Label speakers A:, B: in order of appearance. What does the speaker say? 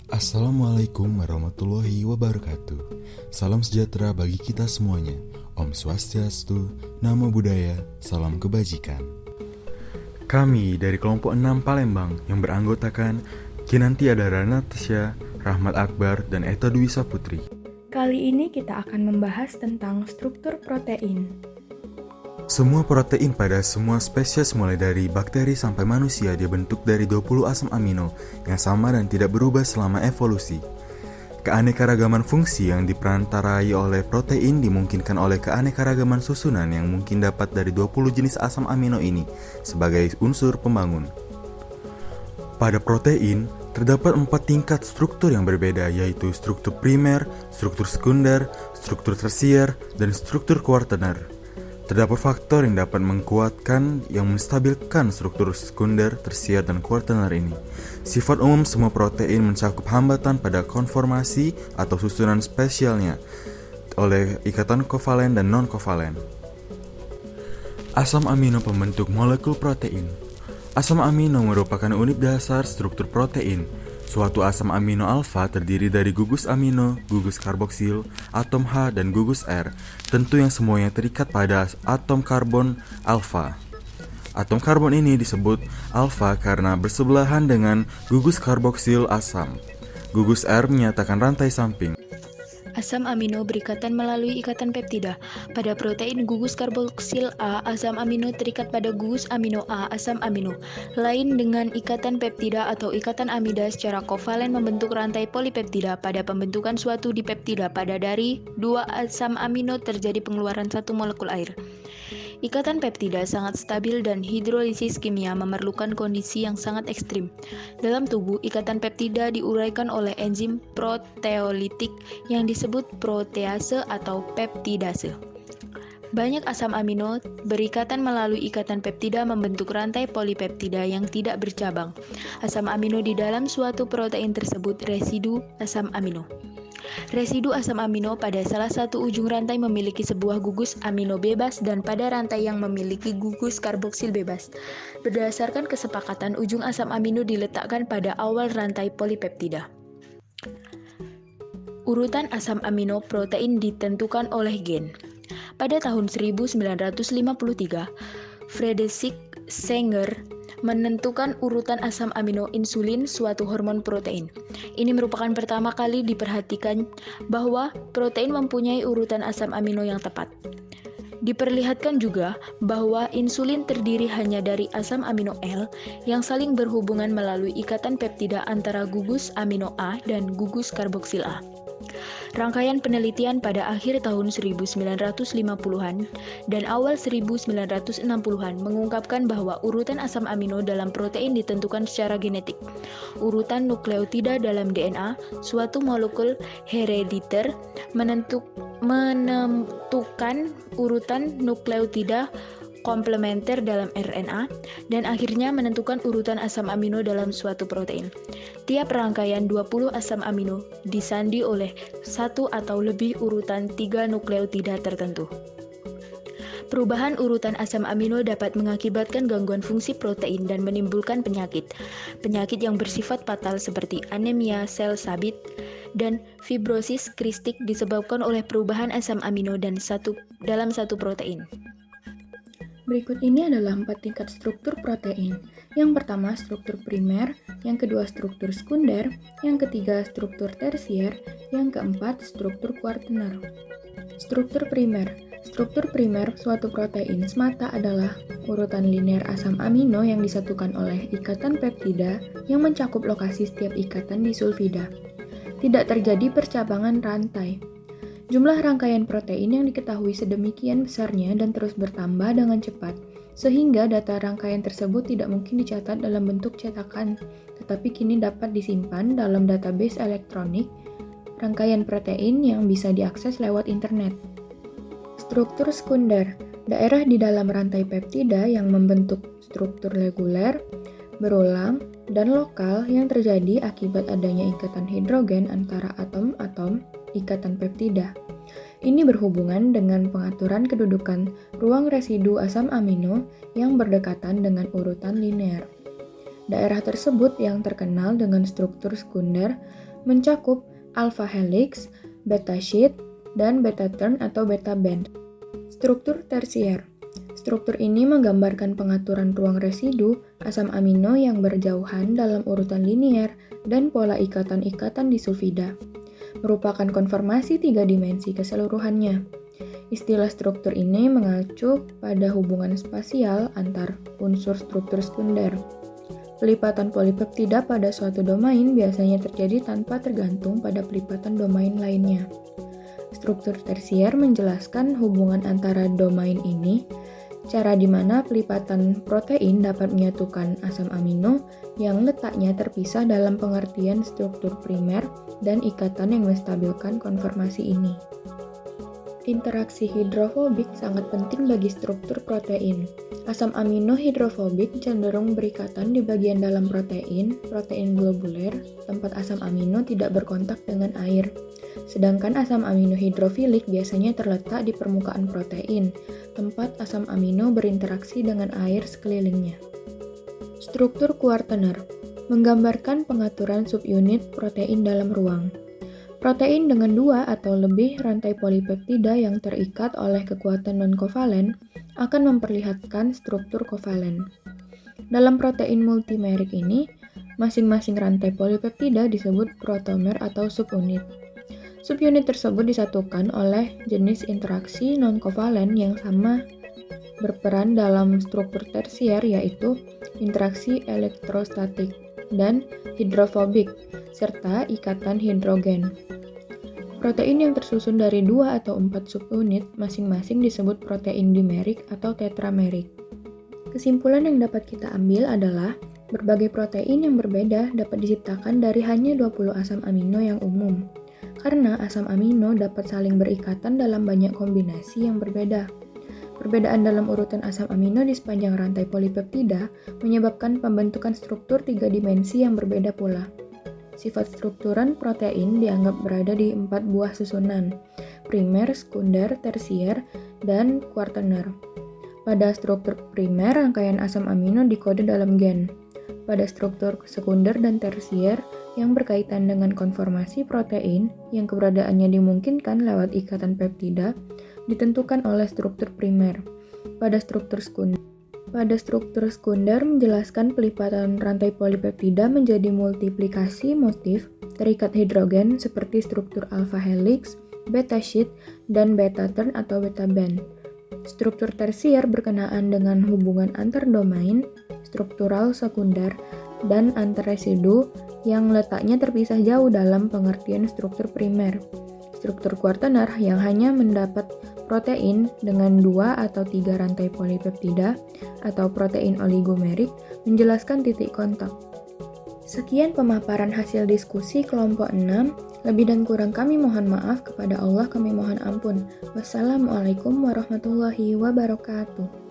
A: Assalamualaikum warahmatullahi wabarakatuh. Salam sejahtera bagi kita semuanya. Om Swastiastu, Namo Buddhaya, salam kebajikan. Kami dari kelompok 6 Palembang yang beranggotakan Kinanti Adara Natasha, Rahmat Akbar, dan Eta Dwi Saputri.
B: Kali ini kita akan membahas tentang struktur protein.
A: Semua protein pada semua spesies mulai dari bakteri sampai manusia dibentuk dari 20 asam amino yang sama dan tidak berubah selama evolusi. Keanekaragaman fungsi yang diperantarai oleh protein dimungkinkan oleh keanekaragaman susunan yang mungkin dapat dari 20 jenis asam amino ini sebagai unsur pembangun. Pada protein, terdapat 4 tingkat struktur yang berbeda, yaitu struktur primer, struktur sekunder, struktur tersier, dan struktur kuartener. Terdapat faktor yang dapat menguatkan yang menstabilkan struktur sekunder, tersier, dan kuartener ini. Sifat umum semua protein mencakup hambatan pada konformasi atau susunan spesialnya oleh ikatan kovalen dan non-kovalen. Asam amino pembentuk molekul protein. Asam amino merupakan unit dasar struktur protein. Suatu asam amino alfa terdiri dari gugus amino, gugus karboksil, atom H, dan gugus R, tentu yang semuanya terikat pada atom karbon alfa. Atom karbon ini disebut alfa karena bersebelahan dengan gugus karboksil asam. Gugus R menyatakan rantai samping.
C: Asam amino berikatan melalui ikatan peptida. Pada protein gugus karboksil A, asam amino terikat pada gugus amino A, asam amino. Lain dengan ikatan peptida atau ikatan amida secara kovalen membentuk rantai polipeptida. Pada pembentukan suatu dipeptida, pada dari 2 asam amino terjadi pengeluaran 1 molekul air. Ikatan peptida sangat stabil dan hidrolisis kimia memerlukan kondisi yang sangat ekstrim. Dalam tubuh, ikatan peptida diuraikan oleh enzim proteolitik yang disebut protease atau peptidase. Banyak asam amino berikatan melalui ikatan peptida membentuk rantai polipeptida yang tidak bercabang. Asam amino di dalam suatu protein tersebut residu asam amino. Residu asam amino pada salah satu ujung rantai memiliki sebuah gugus amino bebas dan pada rantai yang memiliki gugus karboksil bebas. Berdasarkan kesepakatan, ujung asam amino diletakkan pada awal rantai polipeptida. Urutan asam amino protein ditentukan oleh gen. Pada tahun 1953, Friedrich Sanger menentukan urutan asam amino insulin, suatu hormon protein. Ini merupakan pertama kali diperhatikan bahwa protein mempunyai urutan asam amino yang tepat. Diperlihatkan juga bahwa insulin terdiri hanya dari asam amino L yang saling berhubungan melalui ikatan peptida antara gugus amino A dan gugus karboksil A. Rangkaian penelitian pada akhir tahun 1950-an dan awal 1960-an mengungkapkan bahwa urutan asam amino dalam protein ditentukan secara genetik. Urutan nukleotida dalam DNA, suatu molekul herediter, menentukan urutan nukleotida komplementer dalam RNA, dan akhirnya menentukan urutan asam amino dalam suatu protein. Tiap rangkaian 20 asam amino disandi oleh satu atau lebih urutan 3 nukleotida tertentu. Perubahan urutan asam amino dapat mengakibatkan gangguan fungsi protein dan menimbulkan penyakit. Penyakit yang bersifat fatal seperti anemia sel sabit dan fibrosis kristik disebabkan oleh perubahan asam amino dalam satu protein.
B: Berikut ini adalah 4 tingkat struktur protein. Yang pertama struktur primer, yang kedua struktur sekunder, yang ketiga struktur tersier, yang keempat struktur kuartener. Struktur primer. Struktur primer suatu protein semata adalah urutan linear asam amino yang disatukan oleh ikatan peptida yang mencakup lokasi setiap ikatan di sulfida. Tidak terjadi percabangan rantai. Jumlah rangkaian protein yang diketahui sedemikian besarnya dan terus bertambah dengan cepat, sehingga data rangkaian tersebut tidak mungkin dicatat dalam bentuk cetakan, tetapi kini dapat disimpan dalam database elektronik rangkaian protein yang bisa diakses lewat internet. Struktur sekunder, daerah di dalam rantai peptida yang membentuk struktur reguler, berulang, dan lokal yang terjadi akibat adanya ikatan hidrogen antara atom-atom ikatan peptida. Ini berhubungan dengan pengaturan kedudukan ruang residu asam amino yang berdekatan dengan urutan linear. Daerah tersebut yang terkenal dengan struktur sekunder mencakup alpha helix, beta sheet, dan beta turn atau beta band. Struktur tersier. Struktur ini menggambarkan pengaturan ruang residu asam amino yang berjauhan dalam urutan linier dan pola ikatan-ikatan di sulfida. Merupakan konformasi 3 dimensi keseluruhannya. Istilah struktur ini mengacu pada hubungan spasial antar unsur struktur sekunder. Pelipatan polipeptida pada suatu domain biasanya terjadi tanpa tergantung pada pelipatan domain lainnya. Struktur tersier menjelaskan hubungan antara domain ini, cara di mana pelipatan protein dapat menyatukan asam amino yang letaknya terpisah dalam pengertian struktur primer dan ikatan yang menstabilkan konformasi ini. Interaksi hidrofobik sangat penting bagi struktur protein. Asam amino hidrofobik cenderung berikatan di bagian dalam protein globuler, tempat asam amino tidak berkontak dengan air. Sedangkan asam amino hidrofilik biasanya terletak di permukaan protein, tempat asam amino berinteraksi dengan air sekelilingnya. Struktur kuartener menggambarkan pengaturan subunit protein dalam ruang. Protein dengan 2 atau lebih rantai polipeptida yang terikat oleh kekuatan non-kovalen akan memperlihatkan struktur kovalen. Dalam protein multimerik ini, masing-masing rantai polipeptida disebut protomer atau subunit. Subunit tersebut disatukan oleh jenis interaksi non-kovalen yang sama berperan dalam struktur tersier, yaitu interaksi elektrostatik dan hidrofobik, serta ikatan hidrogen. Protein yang tersusun dari 2 atau 4 subunit masing-masing disebut protein dimerik atau tetramerik. Kesimpulan yang dapat kita ambil adalah berbagai protein yang berbeda dapat diciptakan dari hanya 20 asam amino yang umum, karena asam amino dapat saling berikatan dalam banyak kombinasi yang berbeda. Perbedaan dalam urutan asam amino di sepanjang rantai polipeptida menyebabkan pembentukan struktur 3 dimensi yang berbeda pula. Sifat strukturan protein dianggap berada di 4 buah susunan, primer, sekunder, tersier, dan kuartener. Pada struktur primer, rangkaian asam amino dikode dalam gen. Pada struktur sekunder dan tersier yang berkaitan dengan konformasi protein yang keberadaannya dimungkinkan lewat ikatan peptida, ditentukan oleh struktur primer. Pada struktur sekunder menjelaskan pelipatan rantai polipeptida menjadi multiplikasi motif terikat hidrogen seperti struktur alpha helix, beta sheet, dan beta turn atau beta band. Struktur tersier berkenaan dengan hubungan antar domain, struktural sekunder, dan antar residu yang letaknya terpisah jauh dalam pengertian struktur primer. Struktur kuartener yang hanya mendapat protein dengan 2 atau 3 rantai polipeptida atau protein oligomerik menjelaskan titik kontak. Sekian pemaparan hasil diskusi kelompok 6. Lebih dan kurang kami mohon maaf, kepada Allah kami mohon ampun. Wassalamualaikum warahmatullahi wabarakatuh.